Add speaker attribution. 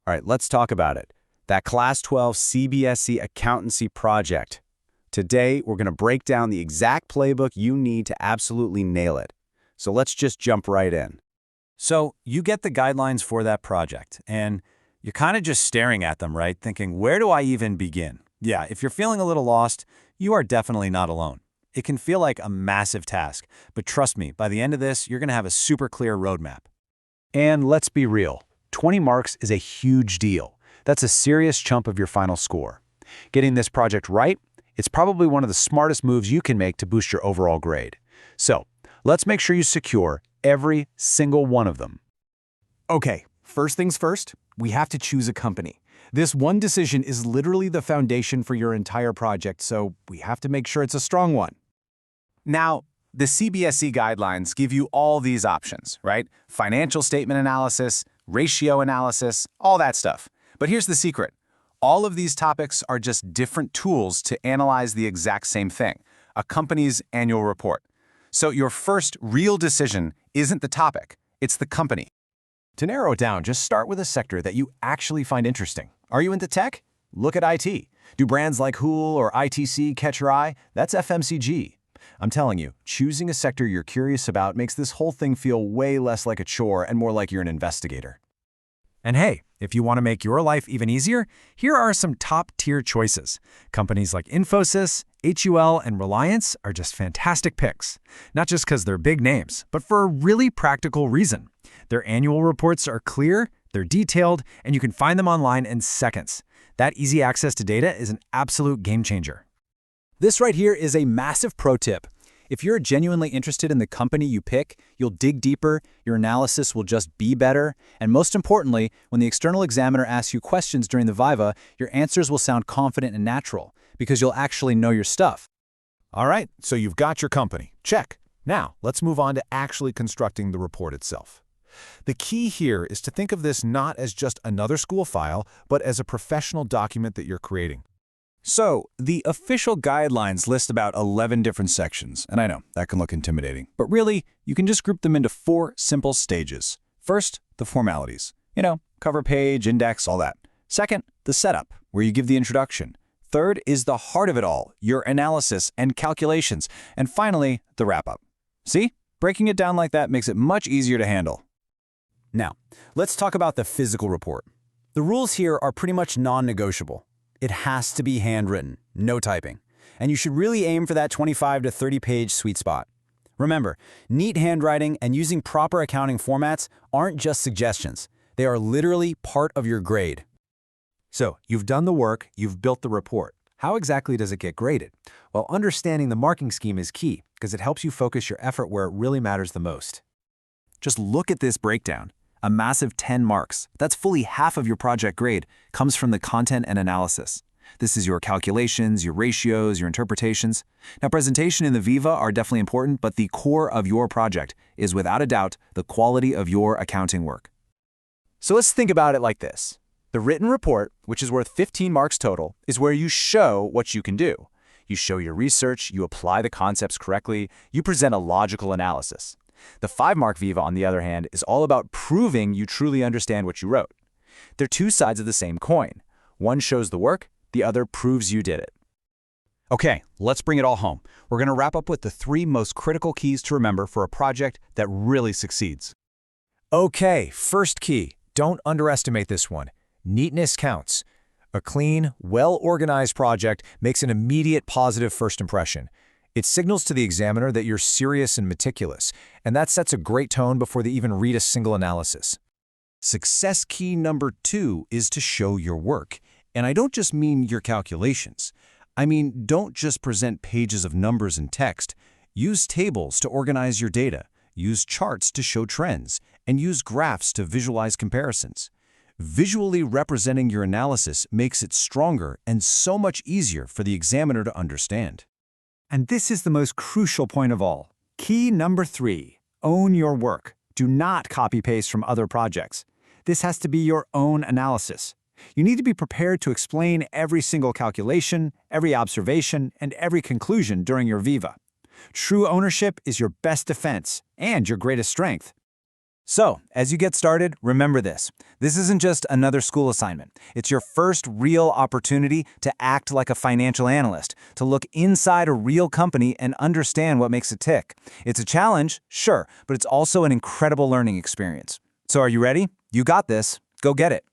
Speaker 1: All right, let's talk about it. That Class-XII CBSE Accountancy Project. Today, we're going to break down the exact playbook you need to absolutely nail it. So let's just jump right in. So you get the guidelines for that project, and you're kind of just staring at them, right? Thinking, where do I even begin? Yeah, if you're feeling a little lost, you are definitely not alone. It can feel like a massive task, but trust me, by the end of this, you're going to have a super clear roadmap. And let's be real, 20 marks is a huge deal. That's a serious chunk of your final score. Getting this project right, it's probably one of the smartest moves you can make to boost your overall grade. So, let's make sure you secure every single one of them.
Speaker 2: Okay, first things first, we have to choose a company. This one decision is literally the foundation for your entire project, so we have to make sure it's a strong one.
Speaker 1: Now, the CBSE guidelines give you all these options, right? Financial statement analysis, ratio analysis, all that stuff. But here's the secret. All of these topics are just different tools to analyze the exact same thing, a company's annual report. So your first real decision isn't the topic, it's the company.
Speaker 2: To narrow it down, just start with a sector that you actually find interesting. Are you into tech? Look at IT. Do brands like Hool or ITC catch your eye? That's FMCG. I'm telling you, choosing a sector you're curious about makes this whole thing feel way less like a chore and more like you're an investigator.
Speaker 3: And hey, if you want to make your life even easier, here are some top-tier choices. Companies like Infosys, HUL, and Reliance are just fantastic picks. Not just because they're big names, but for a really practical reason. Their annual reports are clear, they're detailed, and you can find them online in seconds. That easy access to data is an absolute game changer.
Speaker 4: This right here is a massive pro tip. If you're genuinely interested in the company you pick, you'll dig deeper, your analysis will just be better, and most importantly, when the external examiner asks you questions during the Viva, your answers will sound confident and natural, because you'll actually know your stuff.
Speaker 5: All right, so you've got your company. Check. Now, let's move on to actually constructing the report itself. The key here is to think of this not as just another school file, but as a professional document that you're creating.
Speaker 1: So, the official guidelines list about 11 different sections, and I know, that can look intimidating. But really, you can just group them into 4 simple stages. First, the formalities. Cover page, index, all that. Second, the setup, where you give the introduction. Third is the heart of it all, your analysis and calculations. And finally, the wrap-up. See? Breaking it down like that makes it much easier to handle.
Speaker 4: Now, let's talk about the physical report. The rules here are pretty much non-negotiable. It has to be handwritten, no typing. And you should really aim for that 25 to 30-page sweet spot. Remember, neat handwriting and using proper accounting formats aren't just suggestions. They are literally part of your grade.
Speaker 3: So, you've done the work, you've built the report. How exactly does it get graded? Well, understanding the marking scheme is key, because it helps you focus your effort where it really matters the most.
Speaker 1: Just look at this breakdown. A massive 10 marks, that's fully half of your project grade, comes from the content and analysis. This is your calculations, your ratios, your interpretations. Now, presentation and the Viva are definitely important, but the core of your project is without a doubt the quality of your accounting work.
Speaker 4: So let's think about it like this. The written report, which is worth 15 marks total, is where you show what you can do. You show your research, you apply the concepts correctly, you present a logical analysis. The 5-mark Viva, on the other hand, is all about proving you truly understand what you wrote. They're two sides of the same coin. One shows the work, the other proves you did it.
Speaker 1: Okay, let's bring it all home. We're going to wrap up with the 3 most critical keys to remember for a project that really succeeds.
Speaker 3: Okay, first key. Don't underestimate this one. Neatness counts. A clean, well-organized project makes an immediate positive first impression. It signals to the examiner that you're serious and meticulous, and that sets a great tone before they even read a single analysis.
Speaker 6: Success key number 2 is to show your work. And I don't just mean your calculations. I mean, don't just present pages of numbers and text. Use tables to organize your data, use charts to show trends, and use graphs to visualize comparisons. Visually representing your analysis makes it stronger and so much easier for the examiner to understand.
Speaker 2: And this is the most crucial point of all. Key number 3, own your work. Do not copy-paste from other projects. This has to be your own analysis. You need to be prepared to explain every single calculation, every observation, and every conclusion during your Viva. True ownership is your best defense and your greatest strength.
Speaker 4: So, as you get started, remember this. This isn't just another school assignment. It's your first real opportunity to act like a financial analyst, to look inside a real company and understand what makes it tick. It's a challenge, sure, but it's also an incredible learning experience. So are you ready? You got this. Go get it.